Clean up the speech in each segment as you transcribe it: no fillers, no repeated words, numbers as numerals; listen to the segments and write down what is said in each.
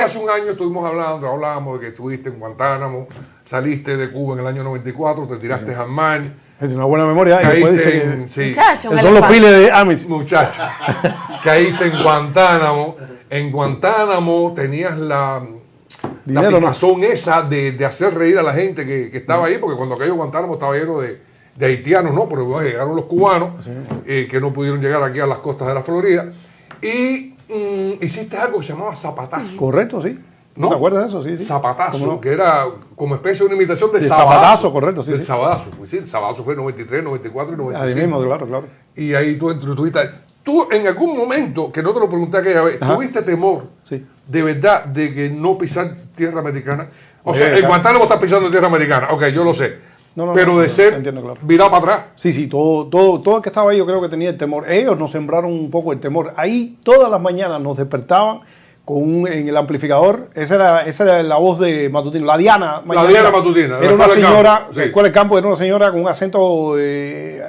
Hace un año estuvimos hablábamos de que estuviste en Guantánamo, saliste de Cuba en el año 94, te tiraste al mar. Es una buena memoria. Caíste en, sí, Muchacho, son los piles de Amis. muchacho, caíste en Guantánamo. En Guantánamo tenías la picazón esa de hacer reír a la gente que estaba ahí, porque cuando cayó Guantánamo estaba lleno de haitianos, ¿no? Pero bueno, llegaron los cubanos que no pudieron llegar aquí a las costas de la Florida. Y hiciste algo que se llamaba zapatazo. Correcto, sí. ¿No? ¿Te acuerdas de eso? Sí, sí. Zapatazo, no? que era como especie de una imitación de Sabadazo, correcto, sí. El Sabadazo, pues sí, el Sabadazo fue 93, 94 y 95. Ahí mismo, claro. Y ahí tú en algún momento, que no te lo pregunté aquella vez, ¿tuviste temor de verdad de que no pisar tierra americana? O sea, en Guantánamo estás pisando tierra americana, ok, yo lo sé. Pero de ser virado para atrás. Sí, todo el que estaba ahí yo creo que tenía el temor. Ellos nos sembraron un poco el temor. Ahí todas las mañanas nos despertaban en el amplificador. Esa era la voz de Matutino. La Diana Matutina. Era una señora, Escuela del Campo, era una señora con un acento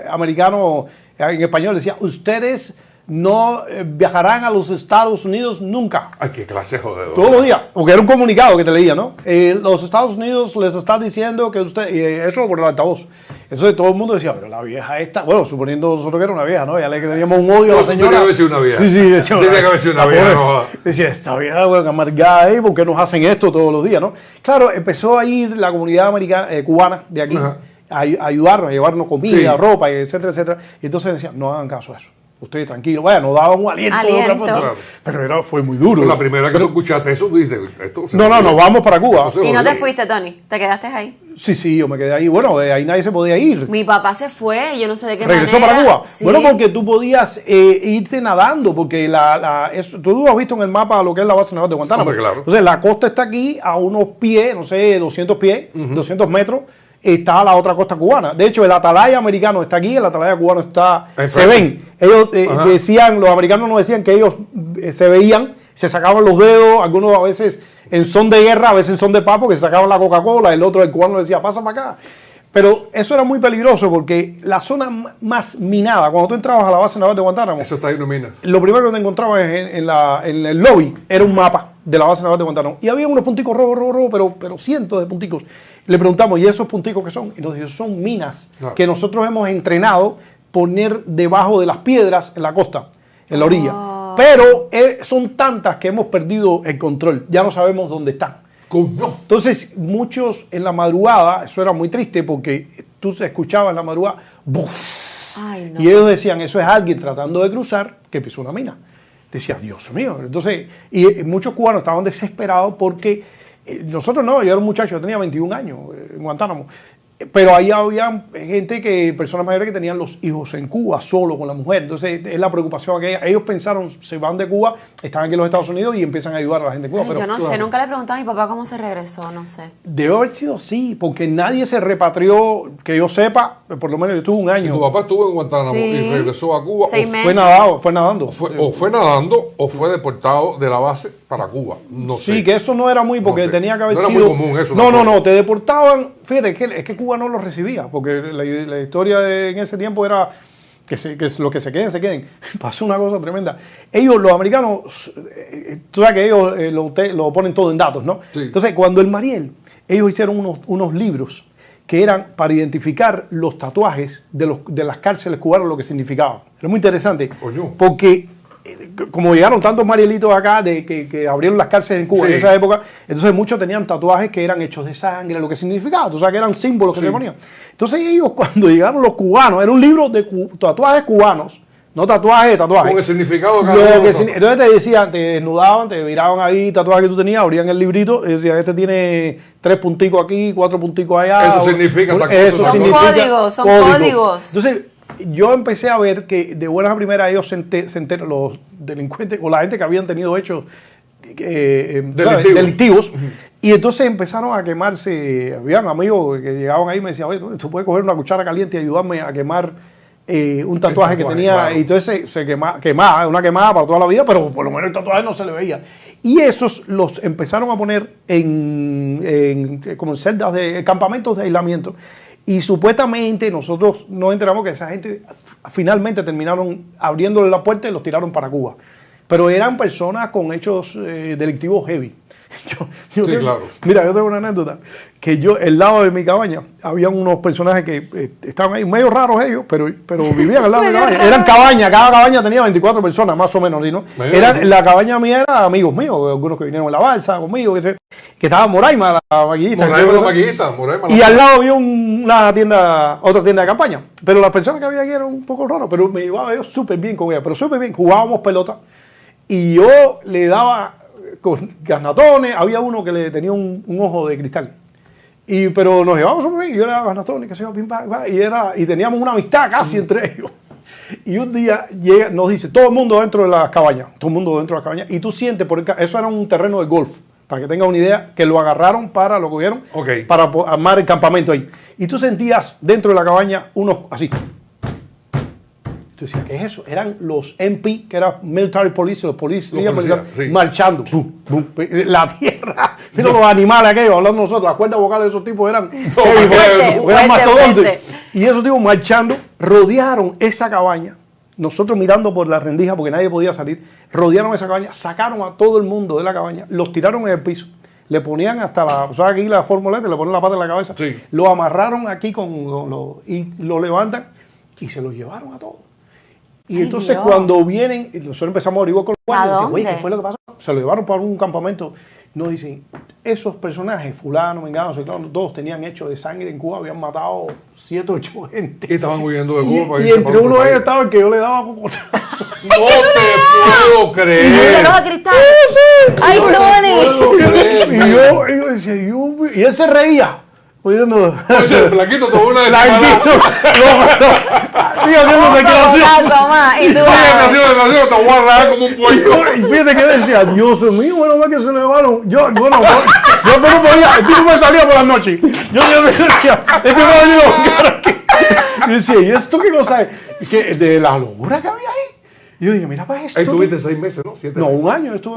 americano en español. Decía, ustedes no viajarán a los Estados Unidos nunca. Ay, qué clase joder. Todos los días, porque era un comunicado que te leía, ¿no? Los Estados Unidos les está diciendo que usted, eso por el altavoz. Eso todo el mundo decía, pero la vieja esta, bueno, suponiendo nosotros que era una vieja, ¿no? Ya le teníamos un odio a la señora. Tenía que haber sido una vieja. Sí, decía. Tenía que haber sido una vieja, no. Decía, esta vieja, bueno, amargada ahí, ¿por qué nos hacen esto todos los días, no? Claro, empezó a ir la comunidad americana, cubana de aquí a ayudarnos, a llevarnos comida, ropa, etcétera, etcétera. Y entonces decían, no hagan caso a eso. Ustedes tranquilos, vaya, nos daban un aliento. Claro. Pero fue muy duro. La primera que tú escuchaste eso, tú dices, esto no, vamos para Cuba. ¿Y no te fuiste, Tony? ¿Te quedaste ahí? Sí, yo me quedé ahí. Bueno, ahí nadie se podía ir. Mi papá se fue, yo no sé de qué manera. ¿Regresó para Cuba? Sí. Bueno, porque tú podías irte nadando, porque tú has visto en el mapa lo que es la base naval de Guantánamo. Hombre, claro. Entonces, la costa está aquí a unos pies, no sé, 200 pies, 200 metros. Está la otra costa cubana. De hecho, el atalaya americano está aquí, el atalaya cubano está... Se ven. Ellos decían, los americanos nos decían que ellos se veían, se sacaban los dedos, algunos a veces en son de guerra, a veces en son de paz, porque se sacaban la Coca-Cola, el cubano decía, pasa para acá. Pero eso era muy peligroso porque la zona más minada, cuando tú entrabas a la base naval de Guantánamo... Eso está ahí, no minas. Lo primero que te encontrabas en el lobby era un mapa de la base naval de Guantánamo. Y había unos punticos rojos, pero cientos de punticos. Le preguntamos, ¿y esos punticos qué son? Y nos dijo, son minas que nosotros hemos entrenado poner debajo de las piedras en la costa, en la orilla. Pero son tantas que hemos perdido el control. Ya no sabemos dónde están. Entonces, muchos en la madrugada, eso era muy triste porque tú escuchabas en la madrugada, ¡buf! Ay, no. Y ellos decían, eso es alguien tratando de cruzar que pisó una mina. Decían, Dios mío. Entonces, y muchos cubanos estaban desesperados porque nosotros no, yo era un muchacho, yo tenía 21 años en Guantánamo. Pero ahí había personas mayores que tenían los hijos en Cuba, solo con la mujer. Entonces, es la preocupación que ellos pensaron, se van de Cuba, están aquí en los Estados Unidos y empiezan a ayudar a la gente de Cuba. Yo no sé, nunca le pregunté a mi papá cómo se regresó, no sé. Debe haber sido así, porque nadie se repatrió, que yo sepa, por lo menos yo estuve un año. Si tu papá estuvo en Guantánamo y regresó a Cuba, 6 meses. Fue nadando. O fue nadando o fue deportado de la base para Cuba, no sé. Sí, que eso no era muy, porque tenía que haber sido... No era muy común eso. No, te deportaban, fíjate, es que Cuba no los recibía, porque la historia en ese tiempo era que los que se queden. Pasó una cosa tremenda. Ellos, los americanos, tú sabes que ellos lo ponen todo en datos, ¿no? Sí. Entonces, cuando el Mariel, ellos hicieron unos libros que eran para identificar los tatuajes de las cárceles cubanas, lo que significaban. Era muy interesante, porque como llegaron tantos marielitos acá que abrieron las cárceles en Cuba en esa época, entonces muchos tenían tatuajes que eran hechos de sangre, lo que significaba, tú sabes que eran símbolos que se ponían. Entonces ellos, cuando llegaron los cubanos, era un libro de tatuajes cubanos, no tatuajes. Con el significado entonces te decían, te desnudaban, te miraban ahí tatuajes que tú tenías, abrían el librito y decían, este tiene 3 punticos aquí, 4 punticos allá. Eso significa son códigos. Entonces, yo empecé a ver que de buenas a primeras ellos se enteran, los delincuentes o la gente que habían tenido hechos delictivos, y entonces empezaron a quemarse. Habían amigos que llegaban ahí y me decían, oye, tú puedes coger una cuchara caliente y ayudarme a quemar un tatuaje que tenía, claro. Y entonces se quemaba, una quemada para toda la vida, pero por lo menos el tatuaje no se le veía. Y esos los empezaron a poner como en celdas de campamentos de aislamiento. Y supuestamente nosotros nos enteramos que esa gente finalmente terminaron abriéndole la puerta y los tiraron para Cuba. Pero eran personas con hechos delictivos heavy. Sí, claro. Mira, yo tengo una anécdota, que yo, al lado de mi cabaña, había unos personajes que estaban ahí, medio raros ellos, pero vivían al lado de mi cabaña. Eran cabañas, cada cabaña tenía 24 personas, más o menos, ¿no? La cabaña mía era amigos míos, algunos que vinieron en la balsa conmigo, que estaba Moraima, la maquillista. Y al lado había otra tienda de campaña. Pero las personas que había aquí eran un poco raras, pero me llevaba yo súper bien con ella, pero súper bien. Jugábamos pelota y yo le daba con garnatones, había uno que le tenía un ojo de cristal. Pero nos llevábamos súper bien, y yo le daba garnatones, que se iba, pim, pam, y teníamos una amistad casi entre ellos. Y un día nos dice, todo el mundo dentro de las cabañas, y tú sientes, eso era un terreno de golf, para que tengas una idea, que lo agarraron para, lo cogieron, para armar el campamento ahí. Y tú sentías dentro de la cabaña unos así. Tú decías, ¿qué es eso? Eran los MP, que eran Military Police, los policías marchando. Bum, bum. La tierra, mira los animales aquellos, hablando nosotros, las cuerdas vocales de esos tipos eran mastodontes. Y esos tipos marchando, rodearon esa cabaña, nosotros mirando por la rendija, porque nadie podía salir, rodearon esa cabaña, sacaron a todo el mundo de la cabaña, los tiraron en el piso, le ponían hasta aquí la formoleta, le ponen la pata en la cabeza, lo amarraron aquí y lo levantan y se los llevaron a todos. Y entonces cuando vienen, nosotros empezamos a averiguar con los guardias, dicen, oye, ¿qué fue lo que pasó? Se lo llevaron para un campamento. Nos dicen, esos personajes, fulano, mengano, todos tenían hecho de sangre en Cuba, habían matado 7 o 8 gente. Y estaban huyendo de Cuba. Y entre uno de ellos estaba el que yo le daba cocotazo. ¡No te puedo creer! ¿Y los cristal? ¡Ay, Tony! Y yo decía, y él se reía. Oye, Blanquito tomó una de las te voy a agarrar como un pollo. Y fíjate que decía, Dios mío, bueno, más que se le llevaron. Yo no podía, el tipo me salía por la noche. Yo decía, y decía, ¿y esto qué cosa es? De la locura que había ahí. Y yo dije, mira para esto. Ahí tuviste 6 meses, ¿no? 7 meses. No, un año estuve.